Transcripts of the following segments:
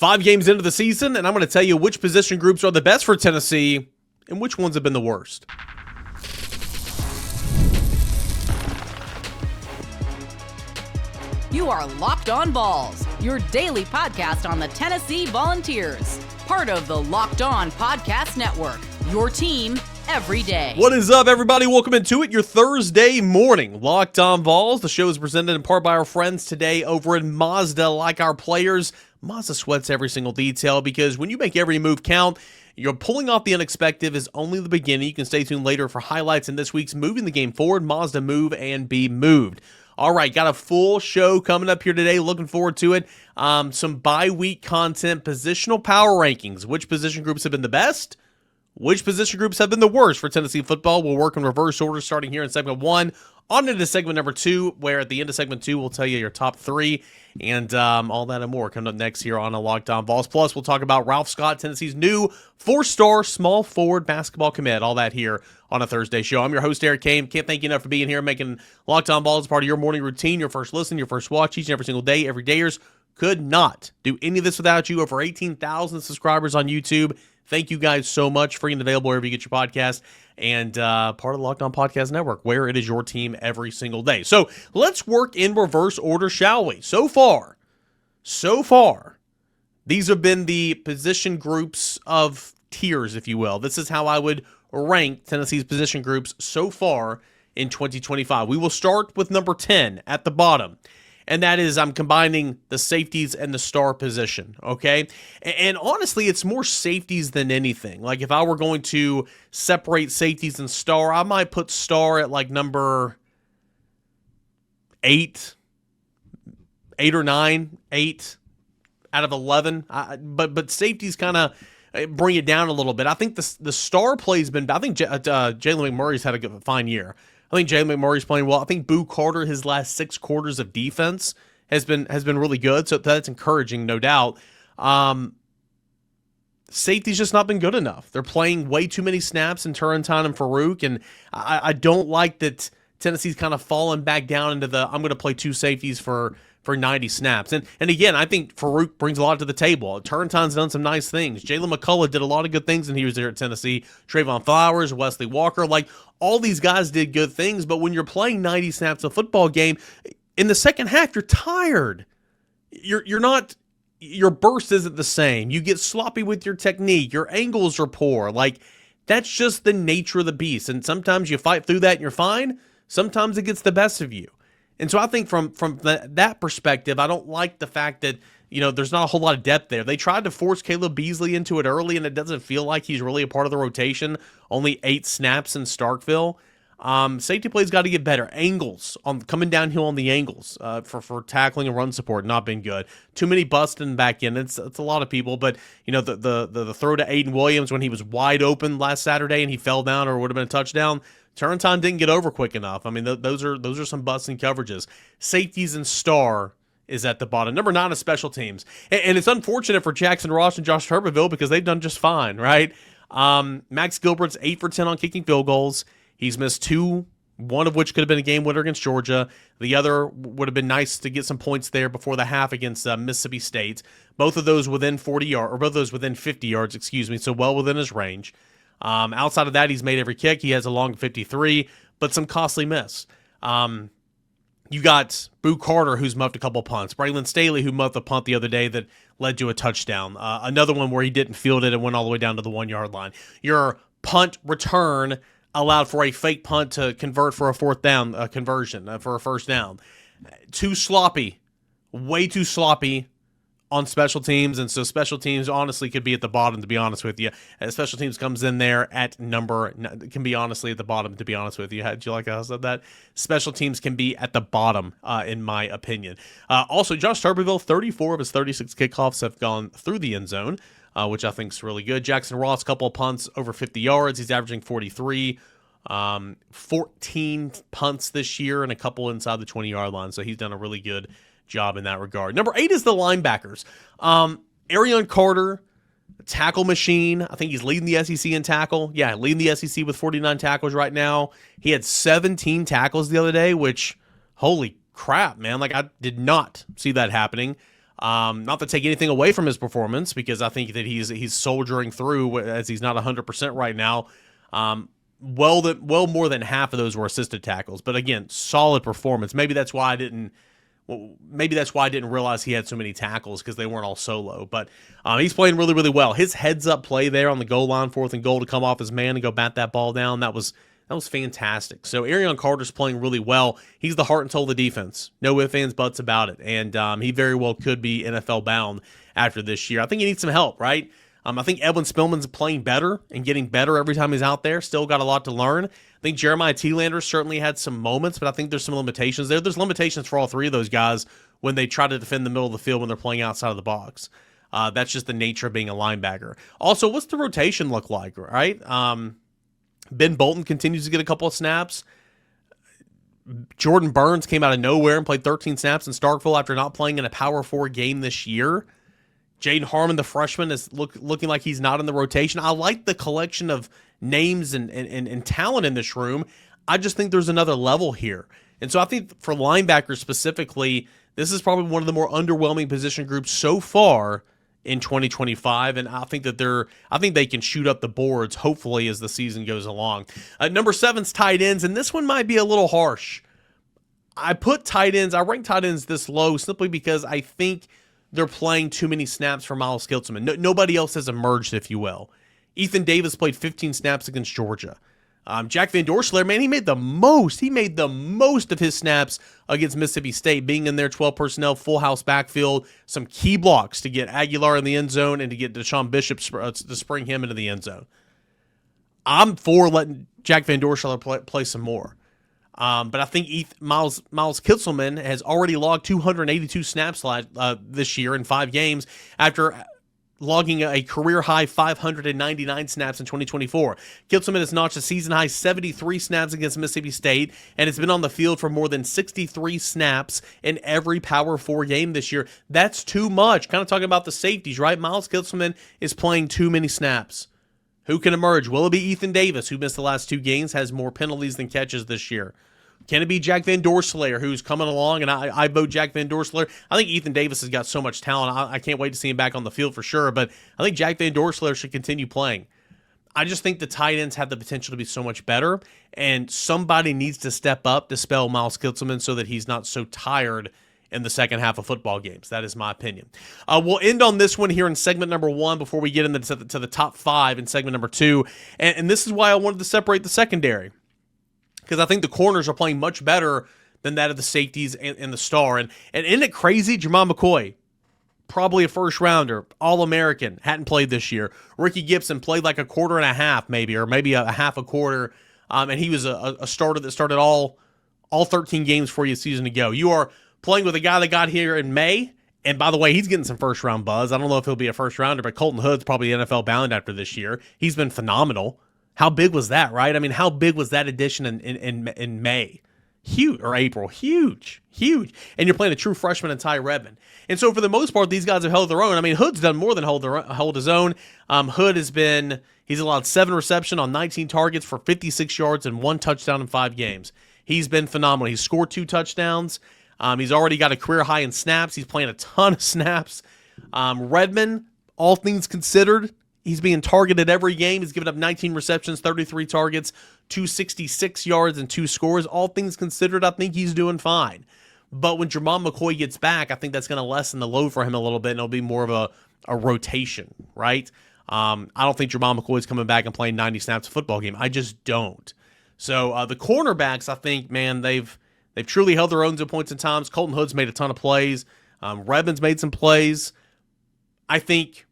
5 games into the season, and I'm going to tell you which position groups are the best for Tennessee and which ones have been the worst. You are Locked On Vols, your daily podcast on the Tennessee Volunteers. Part of the Locked On Podcast Network, your team every day. What is up, everybody? Welcome into it, your Thursday morning Locked On Vols. The show is presented in part by our friends today over in Mazda. Like our players, Mazda sweats every single detail because when you make every move count, you're pulling off the unexpected is only the beginning. You can stay tuned later for highlights in this week's Moving the Game Forward, Mazda Move and Be Moved. All right, got a full show coming up here today. Looking forward to it. Some bye-week content, positional power rankings. Which position groups have been the best? Which position groups have been the worst for Tennessee football? We'll work in reverse order starting here in segment 1. On into segment number 2, where at the end of segment 2, we'll tell you your top 3 and all that and more coming up next here on a Locked On Vols. Plus, we'll talk about Ralph Scott, Tennessee's new 4-star small forward basketball commit. All that here on a Thursday show. I'm your host, Eric Cain. Can't thank you enough for being here, making Locked On Vols part of your morning routine, your first listen, your first watch each and every single day. Everydayers could not do any of this without you. Over 18,000 subscribers on YouTube. Thank you guys so much. Free and available wherever you get your podcast, and part of the Locked On Podcast Network, where it is your team every single day. So let's work in reverse order, shall we? So far, these have been the position groups of tiers, if you will. This is how I would rank Tennessee's position groups so far in 2025. We will start with number 10 at the bottom. And that is, I'm combining the safeties and the star position, okay? And honestly, it's more safeties than anything. Like, if I were going to separate safeties and star, I might put star at, like, number 8 or 9, 8 out of 11. But safeties kind of bring it down a little bit. I think the star play's been, I think Jalen McMurray's had a fine year. I think Jalen McMurray's playing well. I think Boo Carter, his last 6 quarters of defense has been really good, so that's encouraging, no doubt. Safety's just not been good enough. They're playing way too many snaps in Turrentine and Farouk, and I don't like that Tennessee's kind of fallen back down into the I'm going to play 2 safeties for 90 snaps. And again, I think Farouk brings a lot to the table. Turrentine's done some nice things. Jalen McCullough did a lot of good things when he was there at Tennessee. Trayvon Flowers, Wesley Walker, like all these guys did good things, but when you're playing 90 snaps a football game, in the second half, you're tired. You're not, your burst isn't the same. You get sloppy with your technique. Your angles are poor. Like, that's just the nature of the beast. And sometimes you fight through that and you're fine. Sometimes it gets the best of you. And so I think from that perspective, I don't like the fact that, there's not a whole lot of depth there. They tried to force Caleb Beasley into it early, and it doesn't feel like he's really a part of the rotation. Only 8 snaps in Starkville. Safety play's got to get better. Angles, coming downhill on the angles for tackling and run support, not been good. Too many busting back in. It's a lot of people, but the throw to Aiden Williams when he was wide open last Saturday and he fell down or would have been a touchdown. Turrentine didn't get over quick enough. I mean, those are some busting coverages. Safeties and star is at the bottom. Number 9 is special teams. And it's unfortunate for Jackson Ross and Josh Tuberville because they've done just fine, right? Max Gilbert's 8 for 10 on kicking field goals. He's missed 2, one of which could have been a game winner against Georgia. The other would have been nice to get some points there before the half against Mississippi State. Both of those within 40 yards, or both of those within 50 yards, so well within his range. Outside of that, he's made every kick. He has a long 53, but some costly miss. You got Boo Carter, who's muffed a couple punts. Braylon Staley, who muffed a punt the other day that led to a touchdown. Another one where he didn't field it and went all the way down to the 1-yard line. Your punt return allowed for a fake punt to convert for a fourth down conversion for a first down. Too sloppy, way too sloppy on special teams, and so special teams honestly could be at the bottom, to be honest with you. Special teams comes in there at can be honestly at the bottom, to be honest with you. Did you like how I said that? Special teams can be at the bottom, in my opinion. Also, Josh Tuberville, 34 of his 36 kickoffs have gone through the end zone, which I think is really good. Jackson Ross, couple of punts over 50 yards. He's averaging 43. 14 punts this year and a couple inside the 20-yard line, so he's done a really good job in that regard. Number 8 is the linebackers. Arion Carter, tackle machine. I think he's leading the SEC in tackle. Yeah, leading the SEC with 49 tackles right now. He had 17 tackles the other day, which, holy crap, man. Like, I did not see that happening. Not to take anything away from his performance, because I think that he's soldiering through, as he's not 100% right now. Well more than half of those were assisted tackles, but again, solid performance. Maybe that's why I didn't realize he had so many tackles, because they weren't all solo. But he's playing really, really well. His heads-up play there on the goal line, 4th and goal, to come off his man and go bat that ball down, that was fantastic. So Arion Carter's playing really well. He's the heart and soul of the defense. No ifs, ands, buts about it. And he very well could be NFL bound after this year. I think he needs some help, right? I think Edwin Spillman's playing better and getting better every time he's out there. Still got a lot to learn. I think Jeremiah Thielander certainly had some moments, but I think there's some limitations there. There's limitations for all three of those guys when they try to defend the middle of the field when they're playing outside of the box. That's just the nature of being a linebacker. Also, what's the rotation look like, right? Ben Bolton continues to get a couple of snaps. Jordan Burns came out of nowhere and played 13 snaps in Starkville after not playing in a Power 4 game this year. Jaden Harmon, the freshman, is looking like he's not in the rotation. I like the collection of names and talent in this room. I just think there's another level here. And so I think for linebackers specifically, this is probably one of the more underwhelming position groups so far in 2025, and I think they can shoot up the boards, hopefully, as the season goes along. Number 7's tight ends, and this one might be a little harsh. I rank tight ends this low simply because I think they're playing too many snaps for Miles Kiltzman. Nobody else has emerged, if you will. Ethan Davis played 15 snaps against Georgia. Jack Van Dorselaer, man, he made the most of his snaps against Mississippi State, being in their 12 personnel, full house backfield, some key blocks to get Aguilar in the end zone and to get Deshaun Bishop to spring him into the end zone. I'm for letting Jack Van Dorselaer play some more. But I think Miles Kitzelman has already logged 282 snaps this year in 5 games after logging a career-high 599 snaps in 2024. Kitzelman has notched a season-high 73 snaps against Mississippi State and has been on the field for more than 63 snaps in every Power 4 game this year. That's too much. Kind of talking about the safeties, right? Miles Kitzelman is playing too many snaps. Who can emerge? Will it be Ethan Davis, who missed the last 2 games, has more penalties than catches this year? Can it be Jack Van Dorselaer, who's coming along, and I vote Jack Van Dorselaer? I think Ethan Davis has got so much talent. I can't wait to see him back on the field for sure, but I think Jack Van Dorselaer should continue playing. I just think the tight ends have the potential to be so much better, and somebody needs to step up to spell Miles Kitzelman so that he's not so tired in the second half of football games. That is my opinion. We'll end on this one here in segment number 1 before we get into the top 5 in segment number 2, and this is why I wanted to separate the secondary, because I think the corners are playing much better than that of the safeties and the star. And isn't it crazy? Jermon McCoy, probably a first-rounder, All-American, hadn't played this year. Ricky Gibson played like a quarter and a half maybe, or maybe a half a quarter, and he was a starter that started all 13 games for you a season ago. You are playing with a guy that got here in May, and by the way, he's getting some first-round buzz. I don't know if he'll be a first-rounder, but Colton Hood's probably NFL bound after this year. He's been phenomenal. How big was that, right? I mean, how big was that addition in May? Huge, or April. Huge. And you're playing a true freshman in Ty Redmond. And so for the most part, these guys have held their own. I mean, Hood's done more than hold his own. Hood he's allowed 7 receptions on 19 targets for 56 yards and 1 touchdown in 5 games. He's been phenomenal. He's scored 2 touchdowns. He's already got a career high in snaps. He's playing a ton of snaps. Redmond, all things considered, he's being targeted every game. He's given up 19 receptions, 33 targets, 266 yards, and 2 scores. All things considered, I think he's doing fine. But when Jermon McCoy gets back, I think that's going to lessen the load for him a little bit, and it'll be more of a rotation, right? I don't think Jermon McCoy's coming back and playing 90 snaps a football game. I just don't. So the cornerbacks, I think, man, they've truly held their own at points in times. Colton Hood's made a ton of plays. Redmond's made some plays. I think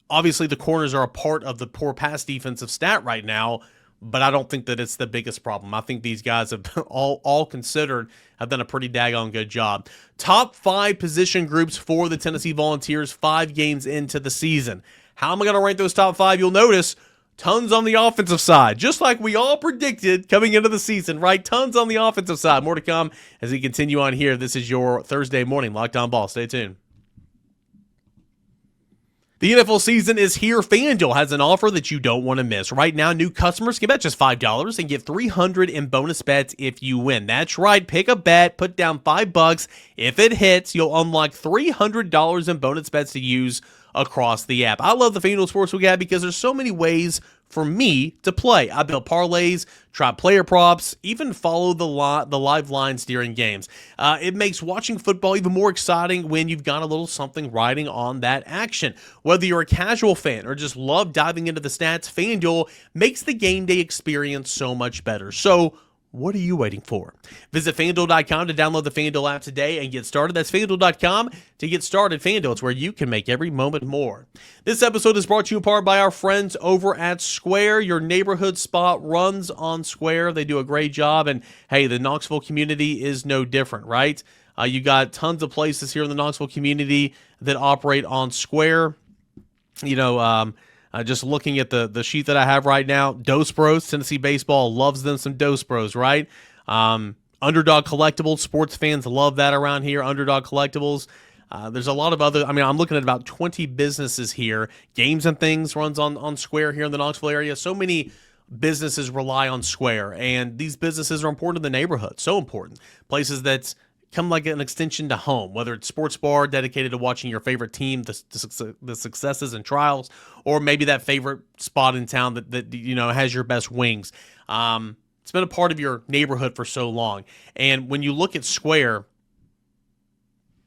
obviously the corners are a part of the poor pass defensive stat right now, but I don't think that it's the biggest problem. I think these guys have all considered have done a pretty daggone good job. Top 5 position groups for the Tennessee Volunteers 5 games into the season. How am I going to rank those top 5? You'll notice tons on the offensive side, just like we all predicted coming into the season, right? Tons on the offensive side. More to come as we continue on here. This is your Thursday morning Locked On Ball. Stay tuned. The NFL season is here. FanDuel has an offer that you don't want to miss. Right now, new customers can bet just $5 and get $300 in bonus bets if you win. That's right. Pick a bet, put down $5. If it hits, you'll unlock $300 in bonus bets to use across the app. I love the FanDuel Sportsbook app because there's so many ways for me to play. I build parlays, try player props, even follow the live lines during games. It makes watching football even more exciting when you've got a little something riding on that action. Whether you're a casual fan or just love diving into the stats, FanDuel makes the game day experience so much better. So, what are you waiting for? Visit FanDuel.com to download the FanDuel app today and get started. That's FanDuel.com to get started. FanDuel, it's where you can make every moment more. This episode is brought to you in part by our friends over at Square. Your neighborhood spot runs on Square. They do a great job. And, hey, the Knoxville community is no different, right? You got tons of places here in the Knoxville community that operate on Square. Just looking at the sheet that I have right now, Dos Bros, Tennessee baseball loves them some Dos Bros, right? Underdog Collectibles, sports fans love that around here, Underdog Collectibles. There's a lot of other, I'm looking at about 20 businesses here. Games and Things runs on Square here in the Knoxville area. So many businesses rely on Square, and these businesses are important in the neighborhood, so important. Places that come like an extension to home, whether it's sports bar dedicated to watching your favorite team, the successes and trials, or maybe that favorite spot in town that has your best wings. It's been a part of your neighborhood for so long. And when you look at Square,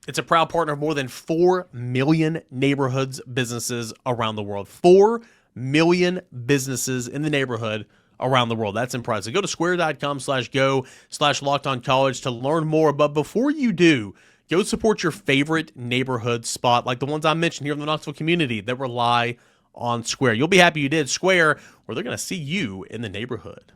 it's a proud partner of more than 4 million neighborhoods, businesses around the world. 4 million businesses in the neighborhood around the world. That's impressive. Go to square.com/go/lockedoncollege to learn more. But before you do, go support your favorite neighborhood spot like the ones I mentioned here in the Knoxville community that rely on Square. You'll be happy you did. Square, where they're going to see you in the neighborhood.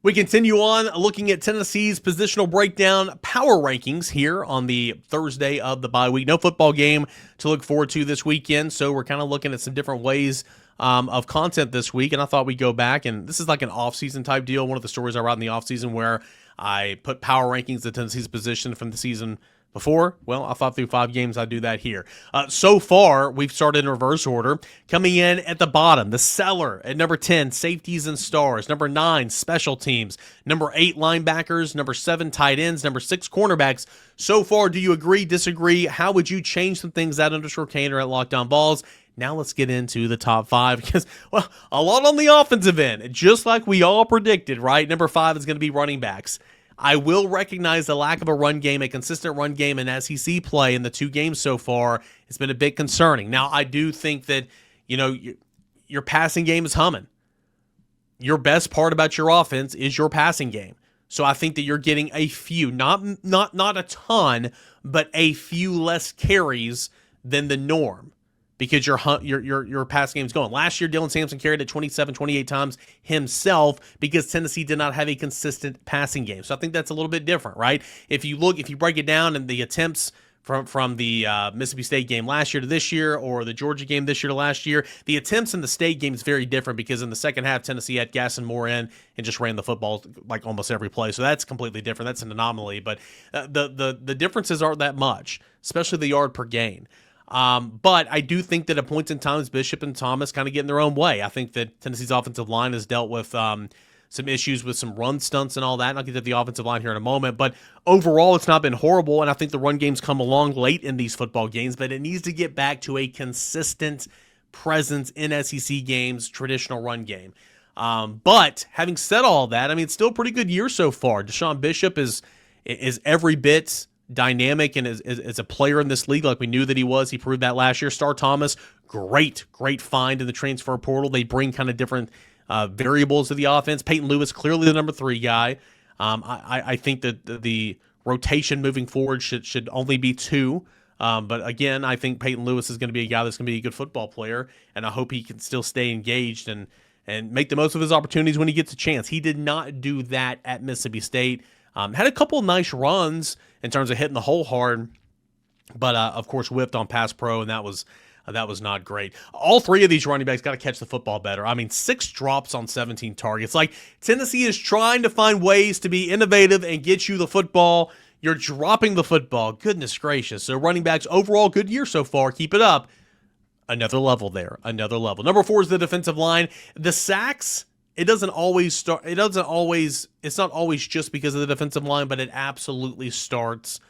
We continue on looking at Tennessee's positional breakdown power rankings here on the Thursday of the bye week. No football game to look forward to this weekend, so we're kind of looking at some different ways of content this week, and I thought we'd go back, and this is like an off-season type deal, one of the stories I wrote in the off-season where I put power rankings of Tennessee's position from the season before. Well, I thought through 5 games I'd do that here. So far, we've started in reverse order. Coming in at the bottom, the seller at number 10, safeties and stars. Number 9, special teams. Number 8, linebackers. Number 7, tight ends. Number 6, cornerbacks. So far, do you agree, disagree? How would you change some things at _Cain or at Locked On Vols? Now let's get into the top 5 because, well, a lot on the offensive end, just like we all predicted, right? Number 5 is going to be running backs. I will recognize the lack of a run game, a consistent run game in SEC play in the 2 games so far. It's been a bit concerning. Now, I do think that, your passing game is humming. Your best part about your offense is your passing game. So I think that you're getting a few, not a ton, but a few less carries than the norm. Because your pass game's going. Last year, Dylan Sampson carried it 27, 28 times himself because Tennessee did not have a consistent passing game. So I think that's a little bit different, right? If you break it down and the attempts from the Mississippi State game last year to this year or the Georgia game this year to last year, the attempts in the State game is very different because in the second half, Tennessee had Gasson Moore in and just ran the football like almost every play. So that's completely different. That's an anomaly. But the differences aren't that much, especially the yard per gain. But I do think that at points in times, Bishop and Thomas kind of get in their own way. I think that Tennessee's offensive line has dealt with some issues with some run stunts and all that. And I'll get to the offensive line here in a moment. But overall, it's not been horrible. And I think the run game's come along late in these football games. But it needs to get back to a consistent presence in SEC games, traditional run game. But having said all that, it's still a pretty good year so far. Deshaun Bishop is every bit dynamic and is a player in this league like we knew that he was. He proved that last year. Star Thomas, great find in the transfer portal. They bring kind of different variables to the offense. Peyton Lewis, clearly the number 3 guy. I think that the rotation moving forward should only be 2. But again, I think Peyton Lewis is going to be a guy that's going to be a good football player, and I hope he can still stay engaged and make the most of his opportunities when he gets a chance. He did not do that at Mississippi State. Had a couple of nice runs in terms of hitting the hole hard, but of course whipped on pass pro, and that was not great. All 3 of these running backs got to catch the football better. 6 drops on 17 targets. Like, Tennessee is trying to find ways to be innovative and get you the football. You're dropping the football. Goodness gracious. So running backs, overall, good year so far. Keep it up. Another level there. Another level. Number 4 is the defensive line. The sacks, it's not always just because of the defensive line, but it absolutely starts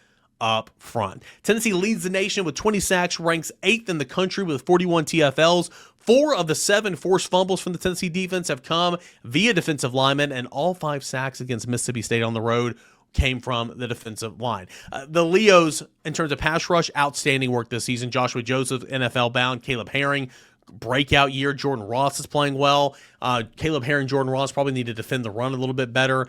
up front. Tennessee leads the nation with 20 sacks, ranks 8th in the country with 41 TFLs. 4 of the 7 forced fumbles from the Tennessee defense have come via defensive linemen, and all 5 sacks against Mississippi State on the road came from the defensive line. The Leos, in terms of pass rush, outstanding work this season. Joshua Joseph, NFL bound. Caleb Herring, breakout year. Jordan Ross is playing well. Caleb Herring, Jordan Ross probably need to defend the run a little bit better.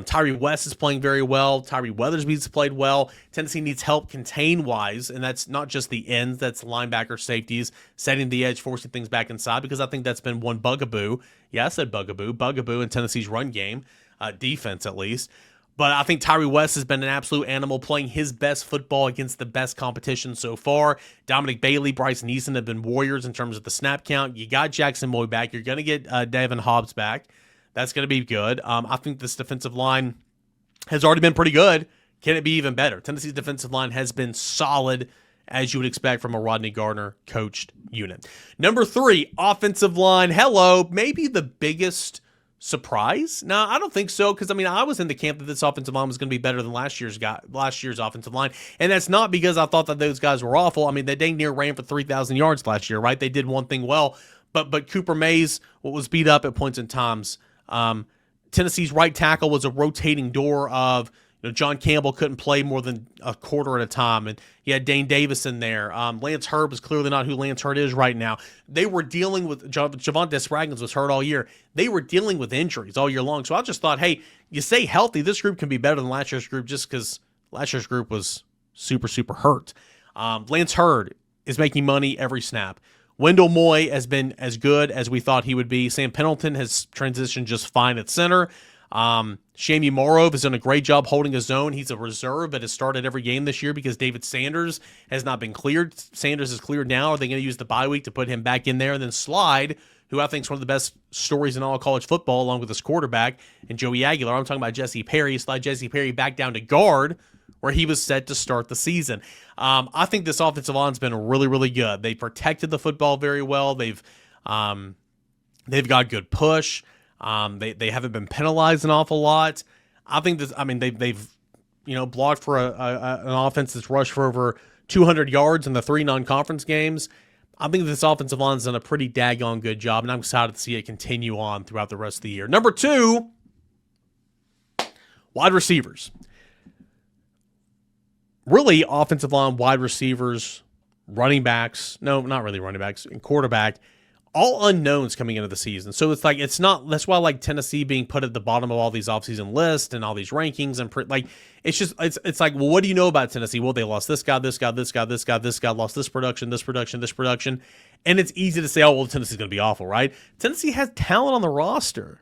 Tyree West is playing very well. Tyree Weathersby's played well. Tennessee needs help contain-wise, and that's not just the ends. That's linebacker, safeties, setting the edge, forcing things back inside, because I think that's been one bugaboo. Yeah, I said bugaboo in Tennessee's run game, defense at least. But I think Tyree West has been an absolute animal, playing his best football against the best competition so far. Dominic Bailey, Bryce Neeson have been warriors in terms of the snap count. You got Jackson Moy back. You're going to get Devin Hobbs back. That's going to be good. I think this defensive line has already been pretty good. Can it be even better? Tennessee's defensive line has been solid, as you would expect from a Rodney Gardner coached unit. Number 3, offensive line. Hello, maybe the biggest surprise? No, I don't think so, because I was in the camp that this offensive line was going to be better than last year's offensive line, and that's not because I thought that those guys were awful. They dang near ran for 3,000 yards last year, right? They did one thing well, but Cooper Mays was beat up at points in times. Tennessee's right tackle was a rotating door of, John Campbell couldn't play more than a quarter at a time, and you had Dane Davis in there. Lance Hurd is clearly not who Lance Hurd is right now. They were dealing with Javonte Spraggins was hurt all year. They were dealing with injuries all year long. So I just thought, hey, you stay healthy, this group can be better than last year's group, just because last year's group was super, super hurt. Lance Hurd is making money every snap. Wendell Moy has been as good as we thought he would be. Sam Pendleton has transitioned just fine at center. Shami Morov has done a great job holding his own. He's a reserve, but has started every game this year because David Sanders has not been cleared. Sanders is cleared now. Are they going to use the bye week to put him back in there? And then Slide, who I think is one of the best stories in all college football, along with his quarterback, and Joey Aguilar. I'm talking about Jesse Perry. Slide Jesse Perry back down to guard, where he was set to start the season. I think this offensive line's been really, really good. They protected the football very well. They've got good push. They haven't been penalized an awful lot. I think this. They've blocked for an offense that's rushed for over 200 yards in the 3 non-conference games. I think this offensive line's done a pretty daggone good job, and I'm excited to see it continue on throughout the rest of the year. Number 2, wide receivers. Really, offensive line, wide receivers, running backs. No, not really running backs, and quarterback. All unknowns coming into the season. So it's not, that's why Tennessee being put at the bottom of all these offseason lists and all these rankings. And it's like, well, what do you know about Tennessee? Well, they lost this guy, lost this production. And it's easy to say, oh, well, Tennessee's going to be awful, right? Tennessee has talent on the roster.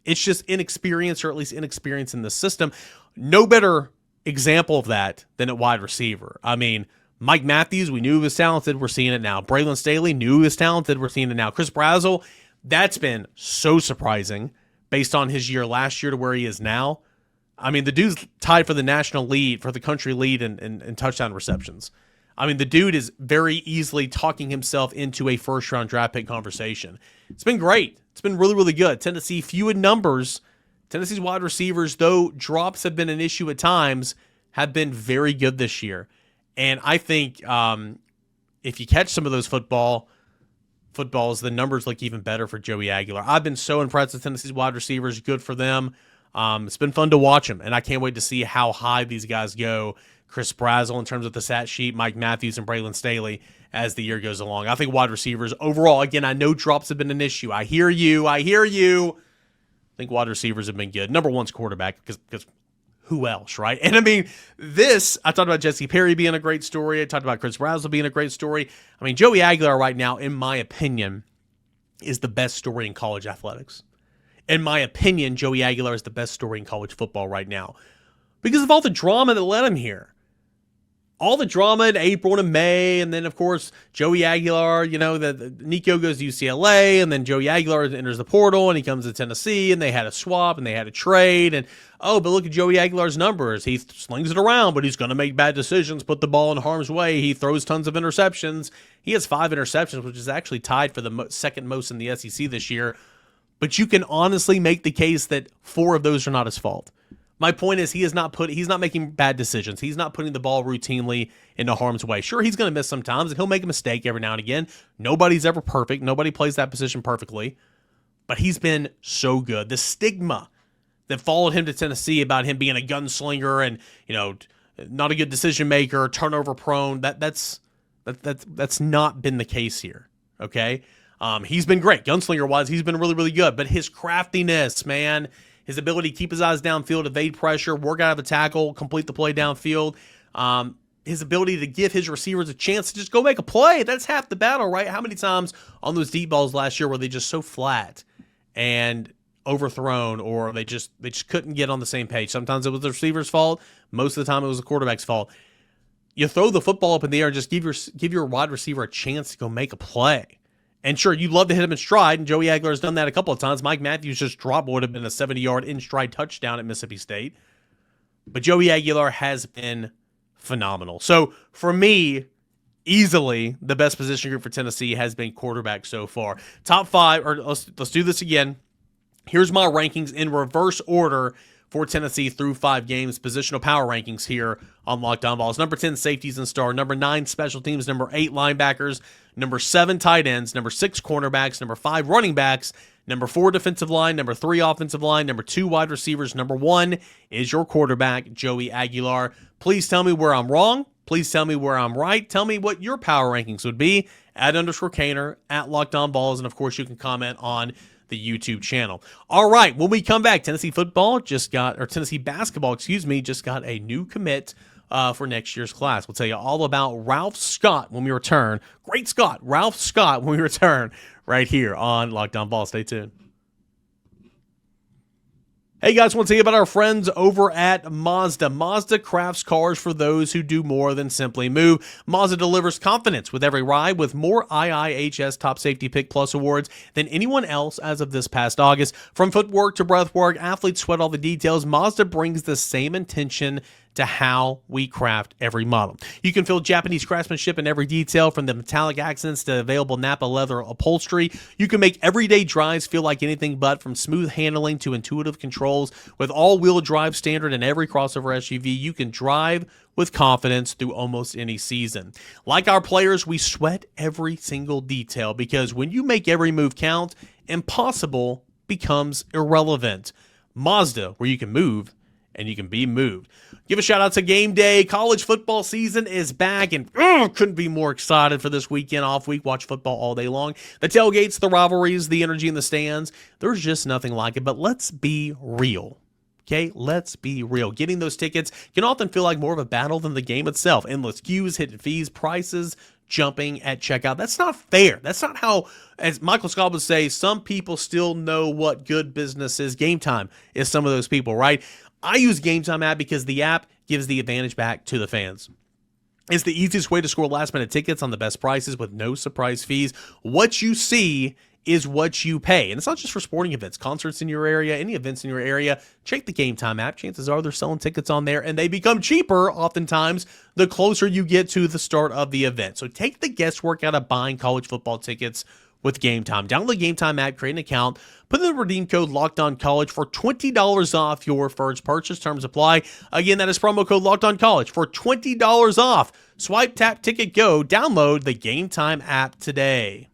It's just inexperience, or at least inexperience in the system. No better example of that than at wide receiver. Mike Matthews, we knew he was talented. We're seeing it now. Braylon Staley, knew he was talented. We're seeing it now. Chris Brazzell, that's been so surprising based on his year last year to where he is now. The dude's tied for the national lead, for the country lead in touchdown receptions. The dude is very easily talking himself into a first-round draft pick conversation. It's been great. It's been really, really good. Tennessee, few in numbers. Tennessee's wide receivers, though drops have been an issue at times, have been very good this year. And I think if you catch some of those footballs, the numbers look even better for Joey Aguilar. I've been so impressed with Tennessee's wide receivers. Good for them. It's been fun to watch them, and I can't wait to see how high these guys go. Chris Brazzell in terms of the stat sheet, Mike Matthews and Braylon Staley as the year goes along. I think wide receivers overall, again, I know drops have been an issue. I hear you. I think wide receivers have been good. Number 1's quarterback, because who else, right? And I talked about Jesse Perry being a great story. I talked about Chris Brazzell being a great story. Joey Aguilar right now, in my opinion, is the best story in college athletics. In my opinion, Joey Aguilar is the best story in college football right now because of all the drama that led him here. all the drama in April and May, and then, of course, Joey Aguilar, the Nico goes to UCLA, and then Joey Aguilar enters the portal, and he comes to Tennessee, and they had a swap, and they had a trade, and, but look at Joey Aguilar's numbers. He slings it around, but he's going to make bad decisions, put the ball in harm's way. He throws tons of interceptions. He has 5 interceptions, which is actually tied for the second most in the SEC this year, but you can honestly make the case that 4 of those are not his fault. My point is he's not making bad decisions. He's not putting the ball routinely into harm's way. Sure, he's going to miss sometimes, and he'll make a mistake every now and again. Nobody's ever perfect. Nobody plays that position perfectly. But he's been so good. The stigma that followed him to Tennessee about him being a gunslinger and, not a good decision maker, turnover prone, that's not been the case here. Okay? He's been great. Gunslinger-wise, he's been really, really good. But his craftiness, man, his ability to keep his eyes downfield, evade pressure, work out of a tackle, complete the play downfield. His ability to give his receivers a chance to just go make a play. That's half the battle, right? How many times on those deep balls last year were they just so flat and overthrown, or they just couldn't get on the same page? Sometimes it was the receiver's fault. Most of the time it was the quarterback's fault. You throw the football up in the air and just give your wide receiver a chance to go make a play. And sure, you'd love to hit him in stride, and Joey Aguilar has done that a couple of times. Mike Matthews' just drop would have been a 70-yard in-stride touchdown at Mississippi State. But Joey Aguilar has been phenomenal. So, for me, easily the best position group for Tennessee has been quarterback so far. Top 5, or let's do this again. Here's my rankings in reverse order for Tennessee through 5 games. Positional power rankings here on Locked On Vols. Number 10, safeties and star. Number 9, special teams. Number 8, linebackers. Number 7, tight ends. Number 6, cornerbacks. Number 5, running backs. Number 4, defensive line. Number 3, offensive line. Number 2, wide receivers. Number 1 is your quarterback, Joey Aguilar. Please tell me where I'm wrong. Please tell me where I'm right. Tell me what your power rankings would be at _Cainer, at Locked On Vols, and of course you can comment on the YouTube channel. All right, when we come back, Tennessee basketball, just got a new commit for next year's class. We'll tell you all about Ralph Scott when we return. Great Scott, Ralph Scott, when we return right here on Locked On Vols. Stay tuned. Hey guys, want to tell you about our friends over at Mazda. Mazda crafts cars for those who do more than simply move. Mazda delivers confidence with every ride, with more IIHS Top Safety Pick Plus awards than anyone else as of this past August. From footwork to breathwork, athletes sweat all the details. Mazda brings the same intention to how we craft every model. You can feel Japanese craftsmanship in every detail, from the metallic accents to available Napa leather upholstery. You can make everyday drives feel like anything but, from smooth handling to intuitive controls. With all-wheel drive standard in every crossover SUV, you can drive with confidence through almost any season. Like our players, we sweat every single detail, because when you make every move count, impossible becomes irrelevant. Mazda, where you can move and you can be moved. Give a shout out to Game Day. College football season is back, and couldn't be more excited for this weekend off week. Watch football all day long. The tailgates, the rivalries, the energy in the stands, there's just nothing like it. But let's be real. Okay, let's be real. Getting those tickets can often feel like more of a battle than the game itself. Endless queues, hidden fees, prices jumping at checkout. That's not fair. That's not how, as Michael Scott would say, some people still know what good business is. Gametime is some of those people, right? I use Gametime app because the app gives the advantage back to the fans. It's the easiest way to score last-minute tickets on the best prices with no surprise fees. What you see is what you pay. And it's not just for sporting events, concerts in your area, any events in your area. Check the Gametime app. Chances are they're selling tickets on there, and they become cheaper oftentimes the closer you get to the start of the event. So take the guesswork out of buying college football tickets with Gametime. Download the Gametime app, create an account, put in the redeem code LOCKEDONCollege for $20 off your first purchase. Terms apply. Again, that is promo code LOCKEDONCollege for $20 off. Swipe, tap, ticket, go. Download the Gametime app today.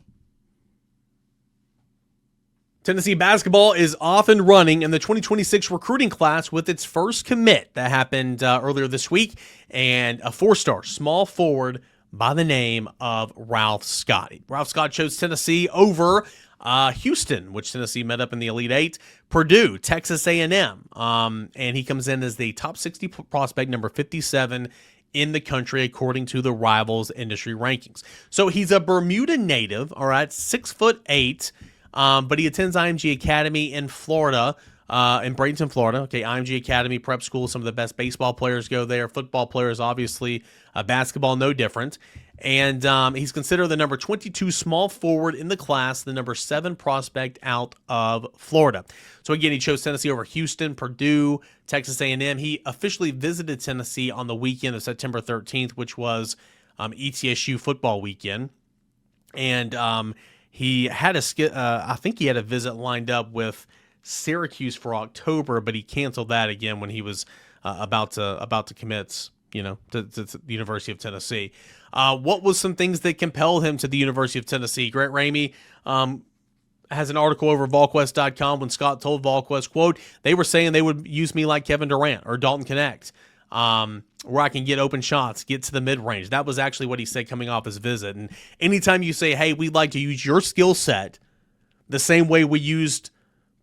Tennessee basketball is off and running in the 2026 recruiting class with its first commit that happened earlier this week, and a 4-star small forward by the name of Ralph Scott. Ralph Scott chose Tennessee over Houston, which Tennessee met up in the Elite Eight, Purdue, Texas A&M, and he comes in as the top 60 prospect, number 57 in the country, according to the Rivals industry rankings. So he's a Bermuda native, all right, 6'8", but he attends IMG Academy in Florida. in Bradenton, Florida. Okay, IMG Academy Prep School. Some of the best baseball players go there. Football players, obviously. Basketball, no different. And he's considered the number 22 small forward in the class, the number 7 prospect out of Florida. So again, he chose Tennessee over Houston, Purdue, Texas A&M. He officially visited Tennessee on the weekend of September 13th, which was ETSU football weekend. And he had I think he had a visit lined up with Syracuse for October, but he canceled that again when he was about to commit, to the University of Tennessee. What was some things that compelled him to the University of Tennessee? Grant Ramey has an article over at VolQuest.com when Scott told VolQuest, quote, they were saying they would use me like Kevin Durant or Dalton Connect, where I can get open shots, get to the mid-range. That was actually what he said coming off his visit. And anytime you say, hey, we'd like to use your skill set the same way we used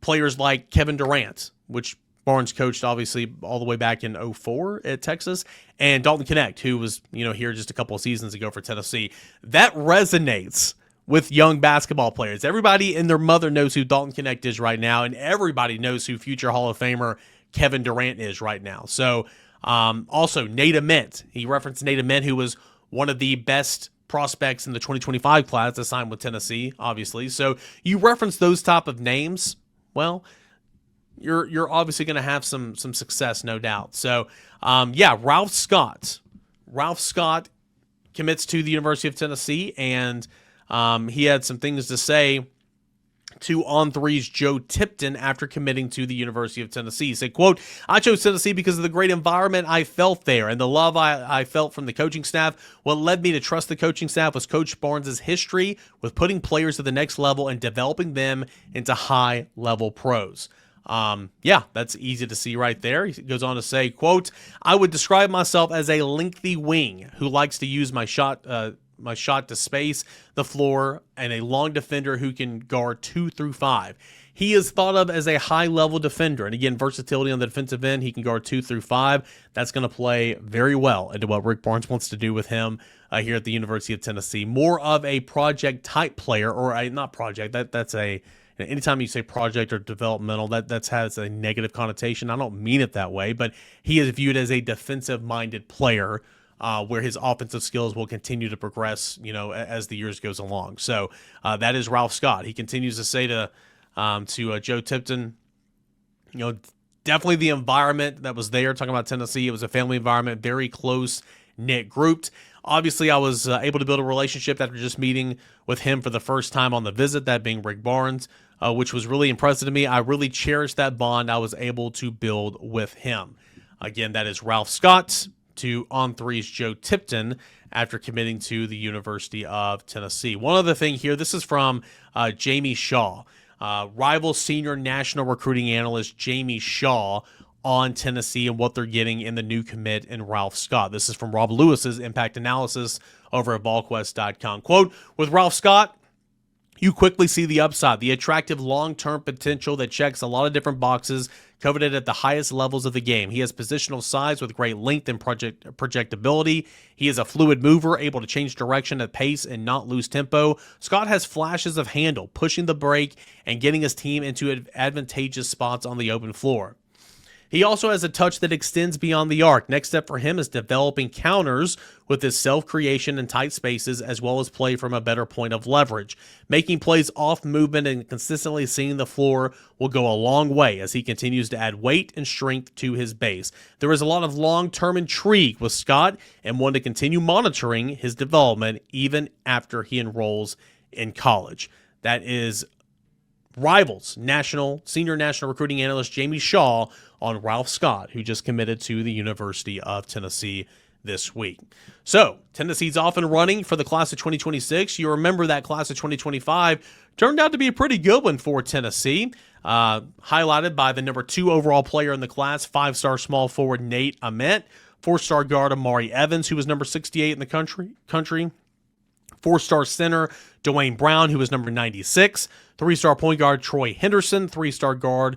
players like Kevin Durant, which Barnes coached obviously all the way back in 2004 at Texas, and Dalton Connect, who was, here just a couple of seasons ago for Tennessee. That resonates with young basketball players. Everybody and their mother knows who Dalton Connect is right now, and everybody knows who future Hall of Famer Kevin Durant is right now. So also Nate Ament. He referenced Nate Ament, who was one of the best prospects in the 2025 class that signed with Tennessee, obviously. So you reference those type of names, well, you're obviously going to have some success, no doubt. So, Ralph Scott commits to the University of Tennessee, and he had some things to say to On3's Joe Tipton after committing to the University of Tennessee. He said, quote, I chose Tennessee because of the great environment I felt there and the love I felt from the coaching staff. What led me to trust the coaching staff was Coach Barnes' history with putting players to the next level and developing them into high-level pros. That's easy to see right there. He goes on to say, quote, I would describe myself as a lengthy wing who likes to use my shot to space the floor, and a long defender who can guard 2 through 5. He is thought of as a high-level defender, and again, versatility on the defensive end. He can guard 2 through 5. That's going to play very well into what Rick Barnes wants to do with him here at the University of Tennessee. More of a project-type player, or not project. That's a anytime you say project or developmental, that has a negative connotation. I don't mean it that way, but he is viewed as a defensive-minded player, where his offensive skills will continue to progress, as the years goes along. So that is Ralph Scott. He continues to say to Joe Tipton, definitely the environment that was there. Talking about Tennessee, it was a family environment, very close-knit grouped. Obviously, I was able to build a relationship after just meeting with him for the first time on the visit, that being Rick Barnes, which was really impressive to me. I really cherished that bond I was able to build with him. Again, that is Ralph Scott to On3's Joe Tipton after committing to the University of Tennessee. One other thing here, this is from Jamie Shaw, rival senior national recruiting analyst Jamie Shaw on Tennessee and what they're getting in the new commit in Ralph Scott. This is from Rob Lewis's impact analysis over at VolQuest.com. Quote, with Ralph Scott, you quickly see the upside, the attractive long-term potential that checks a lot of different boxes, coveted at the highest levels of the game. He has positional size with great length and projectability. He is a fluid mover, able to change direction at pace and not lose tempo. Scott has flashes of handle, pushing the break and getting his team into advantageous spots on the open floor. He also has a touch that extends beyond the arc. Next step for him is developing counters with his self-creation in tight spaces, as well as play from a better point of leverage. Making plays off movement and consistently seeing the floor will go a long way as he continues to add weight and strength to his base. There is a lot of long-term intrigue with Scott and want to continue monitoring his development even after he enrolls in college. That is Rivals senior national recruiting analyst Jamie Shaw on Ralph Scott, who just committed to the University of Tennessee this week. So, Tennessee's off and running for the class of 2026. You remember that class of 2025 turned out to be a pretty good one for Tennessee, highlighted by the number 2 overall player in the class, 5-star small forward Nate Ament, 4-star guard Amari Evans, who was number 68 in the country, 4-star center Dwayne Brown, who was number 96, 3-star point guard Troy Henderson, 3-star guard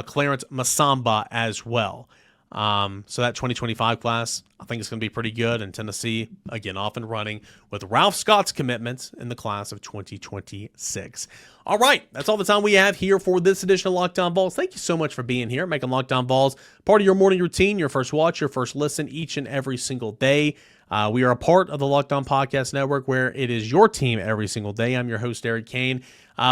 Clarence Masamba as well. So that 2025 class, I think it's going to be pretty good. And Tennessee, again, off and running with Ralph Scott's commitments in the class of 2026. All right, that's all the time we have here for this edition of Locked On Vols. Thank you so much for being here, making Locked On Vols part of your morning routine, your first watch, your first listen each and every single day. We are a part of the Locked On Podcast Network, where it is your team every single day. I'm your host, Eric Cain.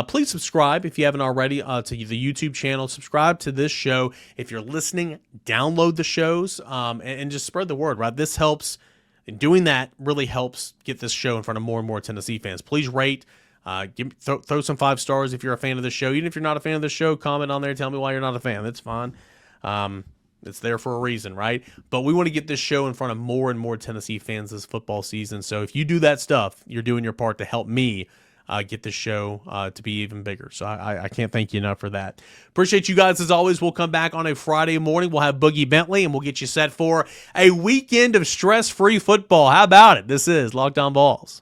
Please subscribe if you haven't already to the YouTube channel. Subscribe to this show. If you're listening, download the shows and just spread the word, right? This helps, and doing that really helps get this show in front of more and more Tennessee fans. Please rate. Throw some 5 stars if you're a fan of the show. Even if you're not a fan of the show, comment on there. Tell me why you're not a fan. That's fine. It's there for a reason, right? But we want to get this show in front of more and more Tennessee fans this football season. So if you do that stuff, you're doing your part to help me get this show to be even bigger. So I can't thank you enough for that. Appreciate you guys as always. We'll come back on a Friday morning. We'll have Boogie Bentley, and we'll get you set for a weekend of stress-free football. How about it? This is Locked On Vols.